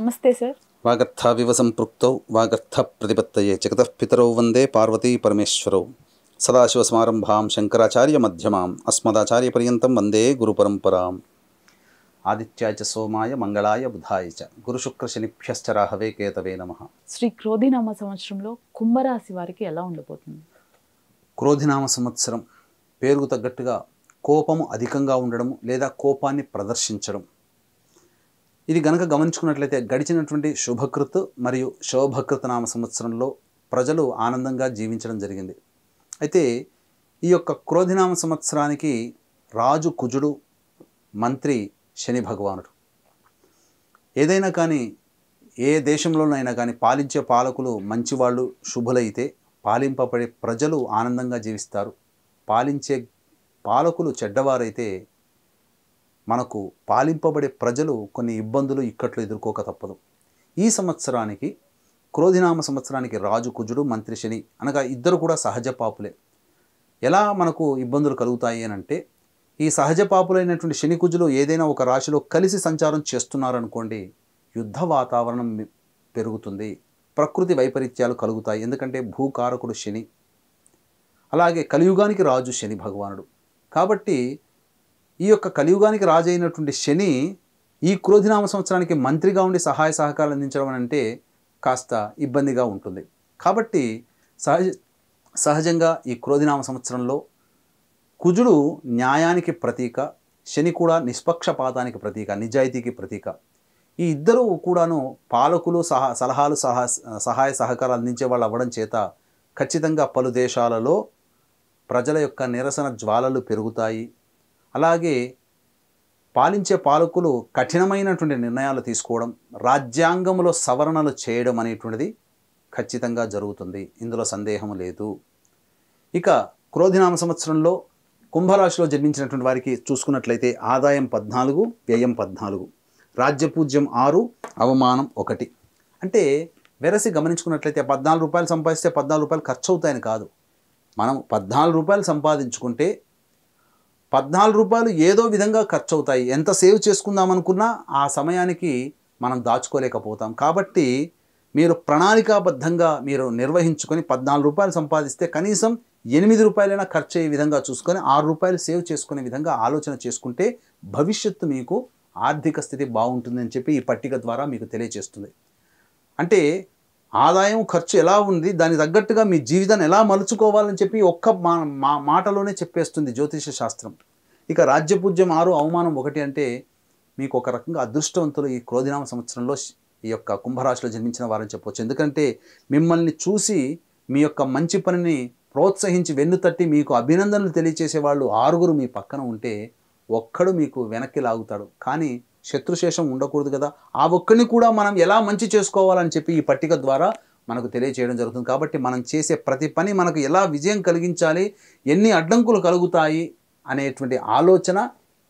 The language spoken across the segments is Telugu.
నమస్తే సార్. వాగర్థావివ సంపృక్తౌ వాగర్థ ప్రతిపత్తయే జగతః పితరౌ వందే పార్వతీ పరమేశ్వరౌ సదాశివసమారంభాం శంకరాచార్య మధ్యమాం అస్మదాచార్యపర్యంతం వందే గురుపరంపరాం. ఆదిత్యాయ చ సోమాయ మంగళాయ బుధాయ చ గురుశుక్రశనిభ్యశ్చ రాహవే కేతవే నమః. శ్రీ క్రోధినామ సంవత్సరంలో కుంభరాశి వారికి ఎలా ఉండబోతుంది? క్రోధినామ సంవత్సరం పేరుకు తగ్గట్టుగా కోపము అధికంగా ఉండడము లేదా కోపాన్ని ప్రదర్శించడం. ఇది గనక గమనించుకున్నట్లయితే గడిచినటువంటి శుభకృత్ మరియు శోభకృత నామ సంవత్సరంలో ప్రజలు ఆనందంగా జీవించడం జరిగింది. అయితే ఈ యొక్క క్రోధినామ సంవత్సరానికి రాజు కుజుడు, మంత్రి శని భగవానుడు. ఏదైనా కానీ ఏ దేశంలోనైనా కానీ పాలించే పాలకులు మంచివాళ్ళు శుభులైతే పాలింపబడే ప్రజలు ఆనందంగా జీవిస్తారు. పాలించే పాలకులు చెడ్డవారైతే మనకు పాలింపబడే ప్రజలు కొన్ని ఇబ్బందులు ఇక్కట్లు ఎదుర్కోక తప్పదు. ఈ సంవత్సరానికి క్రోధినామ సంవత్సరానికి రాజు కుజుడు, మంత్రి శని అనగా ఇద్దరు కూడా సహజ పాపులే. ఎలా మనకు ఇబ్బందులు కలుగుతాయి అని అంటే, ఈ సహజ పాపులైనటువంటి శని కుజులు ఏదైనా ఒక రాశిలో కలిసి సంచారం చేస్తున్నారనుకోండి, యుద్ధ వాతావరణం పెరుగుతుంది, ప్రకృతి వైపరీత్యాలు కలుగుతాయి. ఎందుకంటే భూకారకుడు శని, అలాగే కలియుగానికి రాజు శని భగవానుడు. కాబట్టి ఈ యొక్క కలియుగానికి రాజు అయినటువంటి శని ఈ క్రోధినామ సంవత్సరానికి మంత్రిగా ఉండి సహాయ సహకారాలు అందించడం అంటే కాస్త ఇబ్బందిగా ఉంటుంది. కాబట్టి సహజంగా ఈ క్రోధినామ సంవత్సరంలో కుజుడు న్యాయానికి ప్రతీక, శని కూడా నిష్పక్షపాతానికి ప్రతీక, నిజాయితీకి ప్రతీక. ఈ ఇద్దరు కూడాను పాలకులు సలహాలు సహాయ సహకారాలు అందించే వాళ్ళు అవ్వడం చేత ఖచ్చితంగా పలు దేశాలలో ప్రజల యొక్క నిరసన జ్వాలలు పెరుగుతాయి. అలాగే పాలించే పాలకులు కఠినమైనటువంటి నిర్ణయాలు తీసుకోవడం, రాజ్యాంగంలో సవరణలు చేయడం అనేటువంటిది ఖచ్చితంగా జరుగుతుంది. ఇందులో సందేహం లేదు. ఇక క్రోధినామ సంవత్సరంలో కుంభరాశిలో జన్మించినటువంటి వారికి చూసుకున్నట్లయితే ఆదాయం 14, వ్యయం 14, రాజ్యపూజ్యం 6, అవమానం 1. అంటే వెరసి గమనించుకున్నట్లయితే 14 రూపాయలు సంపాదిస్తే 14 రూపాయలు ఖర్చు అవుతాయని కాదు. మనం 14 రూపాయలు సంపాదించుకుంటే 14 రూపాయలు ఏదో విధంగా ఖర్చు అవుతాయి. ఎంత సేవ్ చేసుకుందామనుకున్నా ఆ సమయానికి మనం దాచుకోలేకపోతాం. కాబట్టి మీరు ప్రణాళికాబద్ధంగా మీరు నిర్వహించుకొని 14 రూపాయలు సంపాదిస్తే కనీసం 8 రూపాయలైనా ఖర్చు అయ్యే విధంగా చూసుకొని 6 రూపాయలు సేవ్ చేసుకునే విధంగా ఆలోచన చేసుకుంటే భవిష్యత్తు మీకు ఆర్థిక స్థితి బాగుంటుందని చెప్పి ఈ పట్టిక ద్వారా మీకు తెలియజేస్తుంది. అంటే ఆదాయం ఖర్చు ఎలా ఉంది, దానికి తగ్గట్టుగా మీ జీవితాన్ని ఎలా మలుచుకోవాలని చెప్పి ఒక్క మాటలోనే చెప్పేస్తుంది జ్యోతిష శాస్త్రం. ఇక రాజ్యపూజ్యం 6, అవమానం 1 అంటే మీకు ఒక రకంగా అదృష్టవంతులు ఈ క్రోధినామ సంవత్సరంలో ఈ యొక్క కుంభరాశిలో జన్మించిన వారని చెప్పవచ్చు. ఎందుకంటే మిమ్మల్ని చూసి మీ యొక్క మంచి పనిని ప్రోత్సహించి వెన్నుతట్టి మీకు అభినందనలు తెలియచేసే వాళ్ళు 6 మీ పక్కన ఉంటే ఒక్కడు మీకు వెనక్కి లాగుతాడు. కానీ శత్రుశేషం ఉండకూడదు కదా. ఆ ఒక్కడిని కూడా మనం ఎలా మంచి చేసుకోవాలని చెప్పి ఈ పట్టిక ద్వారా మనకు తెలియచేయడం జరుగుతుంది. కాబట్టి మనం చేసే ప్రతి పని మనకు ఎలా విజయం కలిగించాలి, ఎన్ని అడ్డంకులు కలుగుతాయి అనేటువంటి ఆలోచన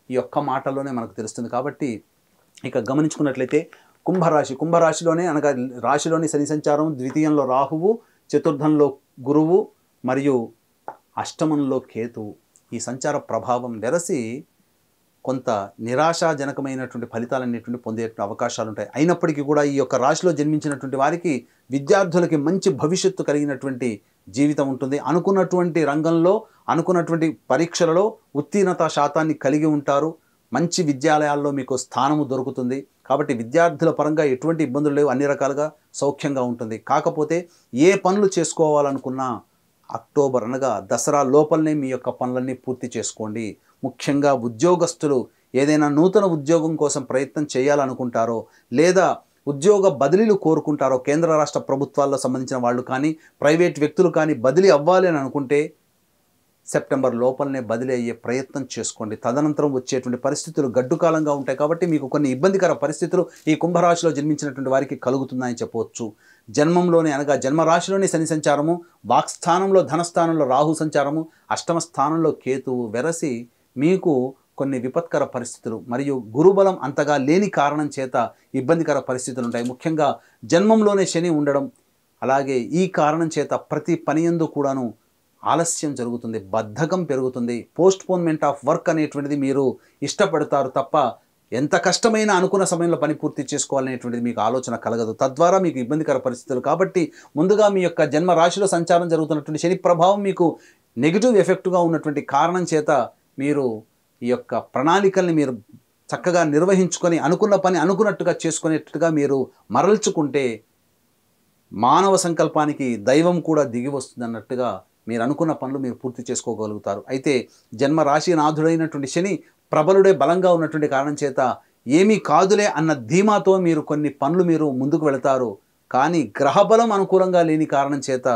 ఈ ఒక్క మాటలోనే మనకు తెలుస్తుంది. కాబట్టి ఇక గమనించుకున్నట్లయితే కుంభరాశిలోనే అనగా రాశిలోని శని సంచారం, ద్వితీయంలో రాహువు, చతుర్థంలో గురువు మరియు అష్టమంలో కేతువు. ఈ సంచార ప్రభావం వెరసి కొంత నిరాశాజనకమైనటువంటి ఫలితాలన్నిటిని పొందే అవకాశాలు ఉంటాయి. అయినప్పటికీ కూడా ఈ యొక్క రాశిలో జన్మించినటువంటి వారికి విద్యార్థులకి మంచి భవిష్యత్తు కలిగినటువంటి జీవితం ఉంటుంది. అనుకున్నటువంటి రంగంలో అనుకున్నటువంటి పరీక్షలలో ఉత్తీర్ణత శాతాన్ని కలిగి ఉంటారు. మంచి విద్యాలయాల్లో మీకు స్థానము దొరుకుతుంది. కాబట్టి విద్యార్థుల పరంగా ఎటువంటి ఇబ్బందులు లేవు, అన్ని రకాలుగా సౌఖ్యంగా ఉంటుంది. కాకపోతే ఏ పనులు చేసుకోవాలనుకున్నా అక్టోబర్ అనగా దసరా లోపలనే మీ యొక్క పనులన్నీ పూర్తి చేసుకోండి. ముఖ్యంగా ఉద్యోగస్తులు ఏదైనా నూతన ఉద్యోగం కోసం ప్రయత్నం చేయాలనుకుంటారో లేదా ఉద్యోగ బదిలీలు కోరుకుంటారో, కేంద్ర రాష్ట్ర ప్రభుత్వాల్లో సంబంధించిన వాళ్ళు కానీ ప్రైవేట్ వ్యక్తులు కానీ బదిలీ అవ్వాలి అని అనుకుంటే సెప్టెంబర్ లోపలనే బదిలీ అయ్యే ప్రయత్నం చేసుకోండి. తదనంతరం వచ్చేటువంటి పరిస్థితులు గడ్డుకాలంగా ఉంటాయి. కాబట్టి మీకు కొన్ని ఇబ్బందికర పరిస్థితులు ఈ కుంభరాశిలో జన్మించినటువంటి వారికి కలుగుతున్నాయని చెప్పవచ్చు. జన్మంలోనే అనగా జన్మరాశిలోని శని సంచారము, వాక్స్థానంలో ధనస్థానంలో రాహు సంచారము, అష్టమ స్థానంలో కేతువు వెరసి మీకు కొన్ని విపత్కర పరిస్థితులు మరియు గురుబలం అంతగా లేని కారణం చేత ఇబ్బందికర పరిస్థితులు ఉంటాయి. ముఖ్యంగా జన్మంలోనే శని ఉండడం, అలాగే ఈ కారణం చేత ప్రతి పనియందు కూడాను ఆలస్యం జరుగుతుంది, బద్ధకం పెరుగుతుంది, పోస్ట్పోన్మెంట్ ఆఫ్ వర్క్ అనేటువంటిది మీరు ఇష్టపడతారు తప్ప ఎంత కష్టమైనా అనుకున్న సమయంలో పని పూర్తి చేసుకోవాలనేటువంటిది మీకు ఆలోచన కలగదు, తద్వారా మీకు ఇబ్బందికర పరిస్థితులు. కాబట్టి ముందుగా మీ యొక్క జన్మ రాశిలో సంచారం జరుగుతున్నటువంటి శని ప్రభావం మీకు నెగిటివ్ ఎఫెక్ట్గా ఉన్నటువంటి కారణం చేత మీరు ఈ యొక్క ప్రణాళికల్ని మీరు చక్కగా నిర్వహించుకొని అనుకున్న పని అనుకున్నట్టుగా చేసుకునేట్టుగా మీరు మరల్చుకుంటే మానవ సంకల్పానికి దైవం కూడా దిగి వస్తుంది అన్నట్టుగా మీరు అనుకున్న పనులు మీరు పూర్తి చేసుకోగలుగుతారు. అయితే జన్మ రాశి నాథుడైనటువంటి శని ప్రబలుడే బలంగా ఉన్నటువంటి కారణం చేత ఏమీ కాదులే అన్న ధీమాతో మీరు కొన్ని పనులు మీరు ముందుకు వెళతారు. కానీ గ్రహబలం అనుకూలంగా లేని కారణం చేత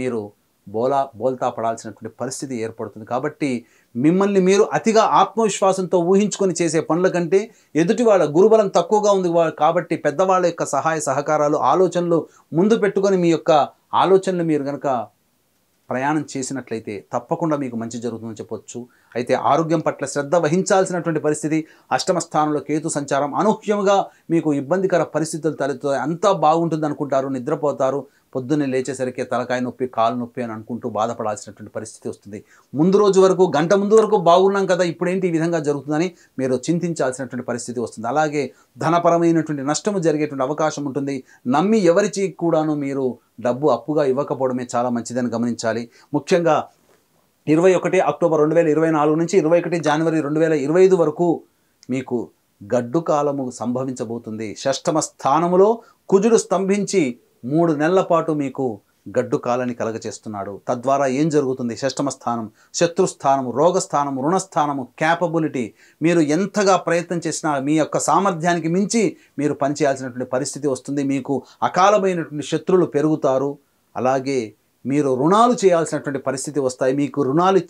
మీరు బోల్తా పడాల్సినటువంటి పరిస్థితి ఏర్పడుతుంది. కాబట్టి మిమ్మల్ని మీరు అతిగా ఆత్మవిశ్వాసంతో ఊహించుకొని చేసే పనుల కంటే ఎదుటి వాళ్ళ గురుబలం తక్కువగా ఉంది కాబట్టి పెద్దవాళ్ళ యొక్క సహాయ సహకారాలు ఆలోచనలు ముందు పెట్టుకొని మీ యొక్క ఆలోచనలు మీరు కనుక ప్రయాణం చేసినట్లయితే తప్పకుండా మీకు మంచి జరుగుతుందని చెప్పొచ్చు. అయితే ఆరోగ్యం పట్ల శ్రద్ధ వహించాల్సినటువంటి పరిస్థితి. అష్టమ స్థానంలో కేతు సంచారం అనూహ్యంగా మీకు ఇబ్బందికర పరిస్థితులు తలెత్తుతాయి. అంతా బాగుంటుంది అనుకుంటారు, నిద్రపోతారు, పొద్దున్నే లేచేసరికి తలకాయ నొప్పి కాలు నొప్పి అని అనుకుంటూ బాధపడాల్సినటువంటి పరిస్థితి వస్తుంది. ముందు రోజు వరకు గంట ముందు వరకు బాగున్నాం కదా, ఇప్పుడేంటి ఈ విధంగా జరుగుతుందని మీరు చింతించాల్సినటువంటి పరిస్థితి వస్తుంది. అలాగే ధనపరమైనటువంటి నష్టము జరిగేటువంటి అవకాశం ఉంటుంది. నమ్మి ఎవరికి కూడాను మీరు డబ్బు అప్పుగా ఇవ్వకపోవడమే చాలా మంచిదని గమనించాలి. ముఖ్యంగా 21 అక్టోబర్ 2024 నుంచి 21 జనవరి 2025 వరకు మీకు గడ్డు కాలము సంభవించబోతుంది. షష్టమ స్థానములో కుజుడు స్తంభించి 3 నెలల పాటు మీకు గడ్డు కాలాన్ని కలగచేస్తున్నాడు. తద్వారా ఏం జరుగుతుంది? షష్టమ స్థానం శత్రుస్థానము, రోగస్థానము, రుణస్థానము, క్యాపబిలిటీ. మీరు ఎంతగా ప్రయత్నం చేసినా మీ యొక్క సామర్థ్యానికి మించి మీరు పనిచేయాల్సినటువంటి పరిస్థితి వస్తుంది. మీకు అకాలమైనటువంటి శత్రువులు పెరుగుతారు. అలాగే మీరు రుణాలు చేయాల్సినటువంటి పరిస్థితి వస్తాయి. మీకు రుణాలు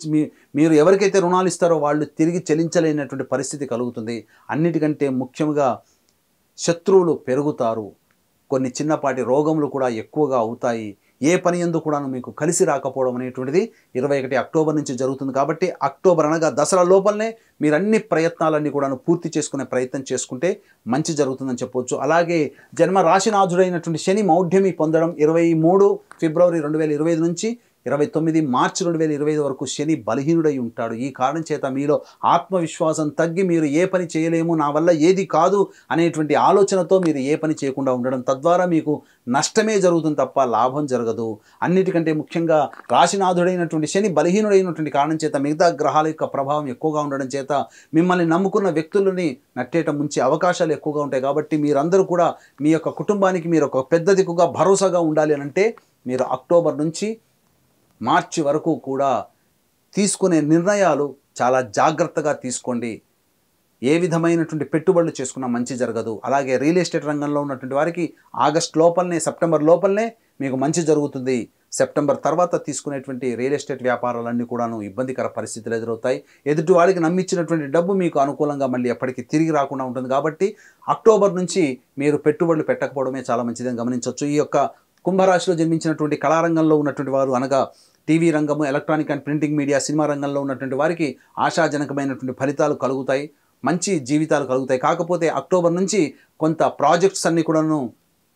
మీరు ఎవరికైతే రుణాలు ఇస్తారో వాళ్ళు తిరిగి చెల్లించలేనటువంటి పరిస్థితి కలుగుతుంది. అన్నిటికంటే ముఖ్యంగా శత్రువులు పెరుగుతారు. కొన్ని చిన్నపాటి రోగములు కూడా ఎక్కువగా అవుతాయి. ఏ పని యందు కూడాను మీకు కలిసి రాకపోవడం అనేటువంటిది 21 అక్టోబర్ నుంచి జరుగుతుంది. కాబట్టి అక్టోబర్ అనగా దసరా లోపలనే మీరు అన్ని ప్రయత్నాలన్నీ కూడాను పూర్తి చేసుకునే ప్రయత్నం చేసుకుంటే మంచి జరుగుతుందని చెప్పవచ్చు. అలాగే జన్మ రాశినాథుడైనటువంటి శని మౌఢ్యమి పొందడం 23 ఫిబ్రవరి 2025 నుంచి 29 మార్చి 2025 వరకు శని బలహీనుడై ఉంటాడు. ఈ కారణం చేత మీలో ఆత్మవిశ్వాసం తగ్గి మీరు ఏ పని చేయలేము, నా వల్ల ఏది కాదు అనేటువంటి ఆలోచనతో మీరు ఏ పని చేయకుండా ఉండడం, తద్వారా మీకు నష్టమే జరుగుతుంది తప్ప లాభం జరగదు. అన్నిటికంటే ముఖ్యంగా రాశినాథుడైనటువంటి శని బలహీనుడైనటువంటి కారణం చేత మిగతా గ్రహాల యొక్క ప్రభావం ఎక్కువగా ఉండడం చేత మిమ్మల్ని నమ్ముకున్న వ్యక్తులని నట్టేట ముంచే అవకాశాలు ఎక్కువగా ఉంటాయి. కాబట్టి మీరందరూ కూడా మీ యొక్క కుటుంబానికి మీరు ఒక పెద్ద దిక్కుగా భరోసాగా ఉండాలి అని అంటే మీరు అక్టోబర్ నుంచి మార్చి వరకు కూడా తీసుకునే నిర్ణయాలు చాలా జాగ్రత్తగా తీసుకోండి. ఏ విధమైనటువంటి పెట్టుబడులు చేసుకున్నా మంచి జరగదు. అలాగే రియల్ ఎస్టేట్ రంగంలో ఉన్నటువంటి వారికి ఆగస్ట్ లోపలనే, సెప్టెంబర్ లోపలనే మీకు మంచి జరుగుతుంది. సెప్టెంబర్ తర్వాత తీసుకునేటువంటి రియల్ ఎస్టేట్ వ్యాపారాలన్నీ కూడాను ఇబ్బందికర పరిస్థితులు ఎదురవుతాయి. ఎదుటి వాడికి నమ్మించినటువంటి డబ్బు మీకు అనుకూలంగా మళ్ళీ ఎప్పటికీ తిరిగి రాకుండా ఉంటుంది. కాబట్టి అక్టోబర్ నుంచి మీరు పెట్టుబడులు పెట్టకపోవడమే చాలా మంచిదని గమనించవచ్చు. ఈ యొక్క కుంభరాశిలో జన్మించినటువంటి కళారంగంలో ఉన్నటువంటి వారు అనగా టీవీ రంగము, electronic and printing media, cinema రంగంలో ఉన్నటువంటి వారికి ఆశాజనకమైనటువంటి ఫలితాలు కలుగుతాయి, మంచి జీవితాలు కలుగుతాయి. కాకపోతే అక్టోబర్ నుంచి కొంత ప్రాజెక్ట్స్ అన్నీ కూడాను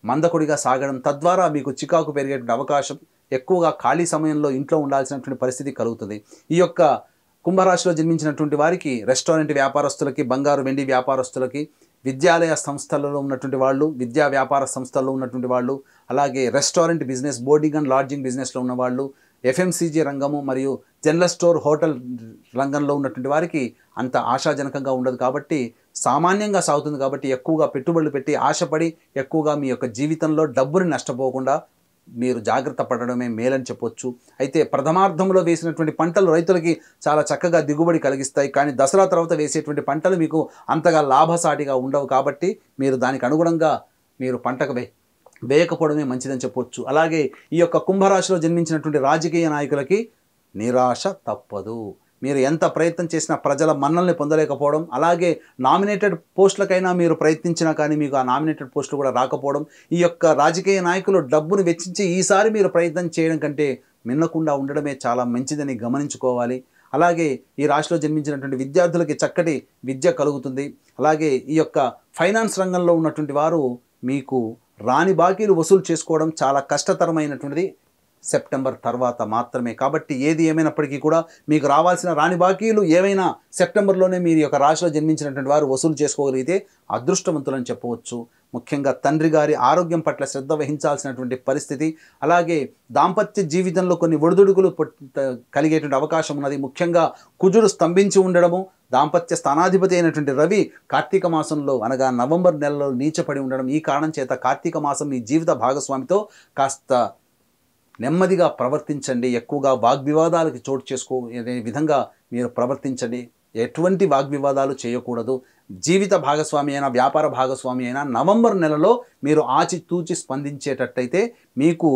మందకొడిగా సాగడం, తద్వారా మీకు చికాకు పెరిగేటువంటి అవకాశం, ఎక్కువగా ఖాళీ సమయంలో ఇంట్లో ఉండాల్సినటువంటి పరిస్థితి కలుగుతుంది. ఈ యొక్క కుంభరాశిలో జన్మించినటువంటి వారికి రెస్టారెంట్ వ్యాపారస్తులకి, బంగారు వెండి వ్యాపారస్తులకి, విద్యాలయ సంస్థలలో ఉన్నటువంటి వాళ్ళు, విద్యా వ్యాపార సంస్థల్లో ఉన్నటువంటి వాళ్ళు, అలాగే restaurant business, boarding and lodging బిజినెస్లో ఉన్నవాళ్ళు, ఎఫ్ఎంసీజీ రంగము మరియు జనరల్ స్టోర్, హోటల్ రంగంలో ఉన్నటువంటి వారికి అంత ఆశాజనకంగా ఉండదు. కాబట్టి సామాన్యంగా సాగుతుంది. కాబట్టి ఎక్కువగా పెట్టుబడులు పెట్టి ఆశపడి ఎక్కువగా మీ యొక్క జీవితంలో డబ్బుని నష్టపోకుండా మీరు జాగ్రత్త పడడమే మేలని చెప్పొచ్చు. అయితే ప్రథమార్థంలో వేసినటువంటి పంటలు రైతులకి చాలా చక్కగా దిగుబడి కలిగిస్తాయి. కానీ దసరా తర్వాత వేసేటువంటి పంటలు మీకు అంతగా లాభసాటిగా ఉండవు. కాబట్టి మీరు దానికి అనుగుణంగా మీరు పంటకు వేయకపోవడమే మంచిదని చెప్పొచ్చు. అలాగే ఈ యొక్క కుంభరాశిలో జన్మించినటువంటి రాజకీయ నాయకులకి నిరాశ తప్పదు. మీరు ఎంత ప్రయత్నం చేసినా ప్రజల మన్నల్ని పొందలేకపోవడం, అలాగే నామినేటెడ్ పోస్టులకైనా మీరు ప్రయత్నించినా కానీ మీకు ఆ నామినేటెడ్ పోస్టులు కూడా రాకపోవడం, ఈ యొక్క రాజకీయ నాయకులు డబ్బును వెచ్చించి ఈసారి మీరు ప్రయత్నం చేయడం కంటే మిన్నకుండా ఉండడమే చాలా మంచిదని గమనించుకోవాలి. అలాగే ఈ రాశిలో జన్మించినటువంటి విద్యార్థులకి చక్కటి విద్య కలుగుతుంది. అలాగే ఈ యొక్క ఫైనాన్స్ రంగంలో ఉన్నటువంటి వారు మీకు రాని బాకీలు వసూలు చేసుకోవడం చాలా కష్టతరమైనటువంటిది సెప్టెంబర్ తర్వాత మాత్రమే. కాబట్టి ఏది ఏమైనప్పటికీ కూడా మీకు రావాల్సిన రాని బాకీలు ఏవైనా సెప్టెంబర్లోనే మీరు యొక్క రాశిలో జన్మించినటువంటి వారు వసూలు చేసుకోగలిగితే అదృష్టవంతులని చెప్పవచ్చు. ముఖ్యంగా తండ్రి గారి ఆరోగ్యం పట్ల శ్రద్ధ వహించాల్సినటువంటి పరిస్థితి, అలాగే దాంపత్య జీవితంలో కొన్ని ఒడిదుడుకులు కలిగేటువంటి అవకాశం ఉన్నది. ముఖ్యంగా కుజుడు స్తంభించి ఉండడము, దాంపత్య స్థానాధిపతి అయినటువంటి రవి కార్తీక మాసంలో అనగా నవంబర్ నెలలో నీచపడి ఉండడం, ఈ కారణం చేత కార్తీక మాసం మీ జీవిత భాగస్వామితో కాస్త నెమ్మదిగా ప్రవర్తించండి. ఎక్కువగా వాగ్వివాదాలకు చోటు చేసుకోనే విధంగా మీరు ప్రవర్తించండి. ఎటువంటి వాగ్వివాదాలు చేయకూడదు. జీవిత భాగస్వామి అయినా వ్యాపార భాగస్వామి అయినా నవంబర్ నెలలో మీరు ఆచితూచి స్పందించేటట్టయితే మీకు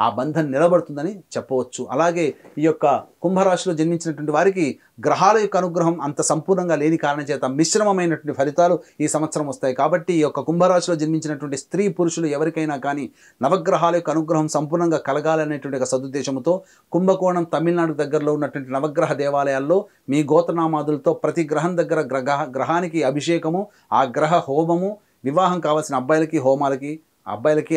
ఆ బంధం నిలబడుతుందని చెప్పవచ్చు. అలాగే ఈ యొక్క కుంభరాశిలో జన్మించినటువంటి వారికి గ్రహాల యొక్క అనుగ్రహం అంత సంపూర్ణంగా లేని కారణం చేత మిశ్రమమైనటువంటి ఫలితాలు ఈ సంవత్సరం వస్తాయి. కాబట్టి ఈ యొక్క కుంభరాశిలో జన్మించినటువంటి స్త్రీ పురుషులు ఎవరికైనా కానీ నవగ్రహాల యొక్క అనుగ్రహం సంపూర్ణంగా కలగాలనేటువంటి ఒక సదుద్దేశంతో కుంభకోణం తమిళనాడు దగ్గరలో ఉన్నటువంటి నవగ్రహ దేవాలయాల్లో మీ గోత్రనామాదులతో ప్రతి గ్రహం దగ్గర గ్రహానికి అభిషేకము, ఆ గ్రహ హోమము, వివాహం కావాల్సిన అబ్బాయిలకి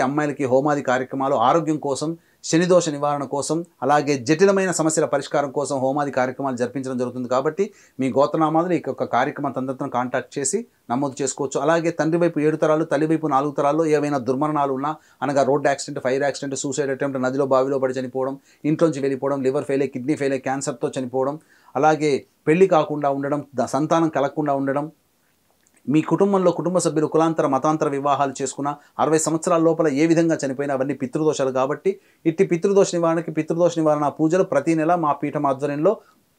అమ్మాయిలకి హోమాది కార్యక్రమాలు, ఆరోగ్యం కోసం, శనిదోష నివారణ కోసం, అలాగే జటిలమైన సమస్యల పరిష్కారం కోసం హోమాది కార్యక్రమాలు జరిపించడం జరుగుతుంది. కాబట్టి మీ గోత్రనామాదులు ఈ యొక్క కార్యక్రమం తండ్రితో కాంటాక్ట్ చేసి నమోదు చేసుకోవచ్చు. అలాగే తండ్రి వైపు 7 తరాలు, తల్లి వైపు 4 తరాల్లో ఏవైనా దుర్మరణాలు ఉన్నా, అనగా road accident, fire accident, suicide attempt, నదిలో బావిలో పడి చనిపోవడం, ఇంట్లోంచి వెళ్ళిపోవడం, లివర్ ఫెయిల్, కిడ్నీ ఫెయిల్, క్యాన్సర్తో చనిపోవడం, అలాగే పెళ్లి కాకుండా ఉండడం, సంతానం కలగకుండా ఉండడం, మీ కుటుంబంలో కుటుంబ సభ్యులు కులాంతర మతాంతర వివాహాలు చేసుకున్న 60 సంవత్సరాల లోపల ఏ విధంగా చనిపోయినా అవన్నీ పితృదోషాలు. కాబట్టి ఇట్టి పితృదోష నివారణ పూజలు ప్రతి నెల మా పీఠం ఆధ్వర్యంలో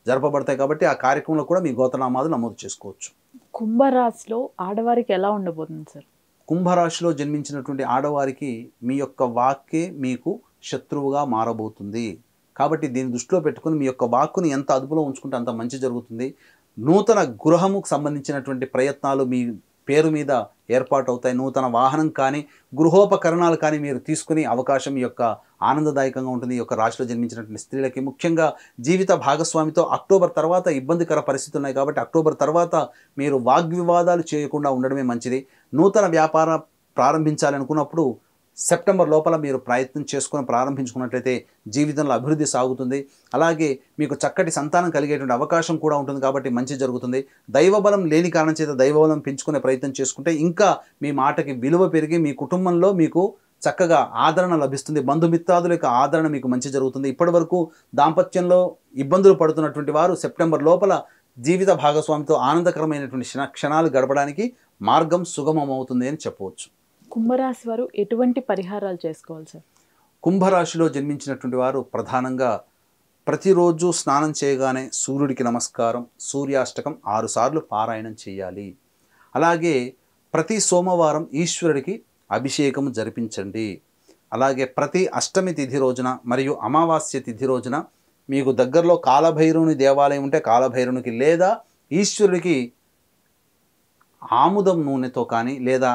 జరపబడతాయి. కాబట్టి ఆ కార్యక్రమంలో కూడా మీ గోత్రనామాలు నమోదు చేసుకోవచ్చు. కుంభరాశిలో ఆడవారికి ఎలా ఉండబోతుంది సార్? కుంభరాశిలో జన్మించినటువంటి ఆడవారికి మీ యొక్క వాక్కే మీకు శత్రువుగా మారబోతుంది. కాబట్టి దీన్ని దృష్టిలో పెట్టుకుని మీ యొక్క వాక్కుని ఎంత అదుపులో ఉంచుకుంటే అంత మంచి జరుగుతుంది. నూతన గృహముకు సంబంధించినటువంటి ప్రయత్నాలు మీ పేరు మీద ఏర్పాటు అవుతాయి. నూతన వాహనం కానీ గృహోపకరణాలు కానీ మీరు తీసుకునే అవకాశం ఈ యొక్క ఆనందదాయకంగా ఉంటుంది. ఈ యొక్క రాశిలో జన్మించినటువంటి స్త్రీలకి ముఖ్యంగా జీవిత భాగస్వామితో అక్టోబర్ తర్వాత ఇబ్బందికర పరిస్థితులు ఉన్నాయి. కాబట్టి అక్టోబర్ తర్వాత మీరు వాగ్వివాదాలు చేయకుండా ఉండడమే మంచిది. నూతన వ్యాపారం ప్రారంభించాలనుకున్నప్పుడు సెప్టెంబర్ లోపల మీరు ప్రయత్నం చేసుకొని ప్రారంభించుకున్నట్లయితే జీవితంలో అభివృద్ధి సాగుతుంది. అలాగే మీకు చక్కటి సంతానం కలిగేటువంటి అవకాశం కూడా ఉంటుంది. కాబట్టి మంచి జరుగుతుంది. దైవబలం లేని కారణం చేత దైవబలం పెంచుకునే ప్రయత్నం చేసుకుంటే ఇంకా మీ మాటకి విలువ పెరిగి మీ కుటుంబంలో మీకు చక్కగా ఆదరణ లభిస్తుంది. బంధుమిత్రాదుల యొక్క ఆదరణ మీకు మంచి జరుగుతుంది. ఇప్పటి వరకు దాంపత్యంలో ఇబ్బందులు పడుతున్నటువంటి వారు సెప్టెంబర్ లోపల జీవిత భాగస్వామితో ఆనందకరమైనటువంటి క్షణాలు గడపడానికి మార్గం సుగమం అవుతుంది అని చెప్పవచ్చు. కుంభరాశి వారు ఎటువంటి పరిహారాలు చేసుకోవాలి సార్? కుంభరాశిలో జన్మించినటువంటి వారు ప్రధానంగా ప్రతిరోజు స్నానం చేయగానే సూర్యుడికి నమస్కారం, సూర్యాష్టకం 6 సార్లు పారాయణం చేయాలి. అలాగే ప్రతి సోమవారం ఈశ్వరుడికి అభిషేకం జరిపించండి. అలాగే ప్రతి అష్టమి తిథి రోజున మరియు అమావాస్య తిథి రోజున మీకు దగ్గరలో కాలభైరవుని దేవాలయం ఉంటే కాలభైరవునికి లేదా ఈశ్వరుడికి ఆముదం నూనెతో కానీ లేదా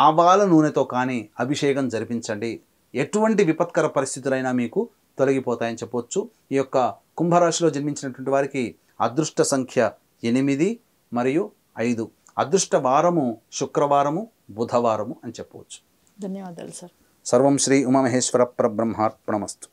ఆవాల నూనెతో కానీ అభిషేకం జరిపించండి. ఎటువంటి విపత్కర పరిస్థితులైనా మీకు తొలగిపోతాయని చెప్పవచ్చు. ఈ యొక్క కుంభరాశిలో జన్మించినటువంటి వారికి అదృష్ట సంఖ్య 8 మరియు 5. అదృష్ట వారము శుక్రవారము, బుధవారము అని చెప్పవచ్చు. ధన్యవాదాలు సార్. సర్వం శ్రీ ఉమామహేశ్వర పరబ్రహ్మార్పణమస్తు.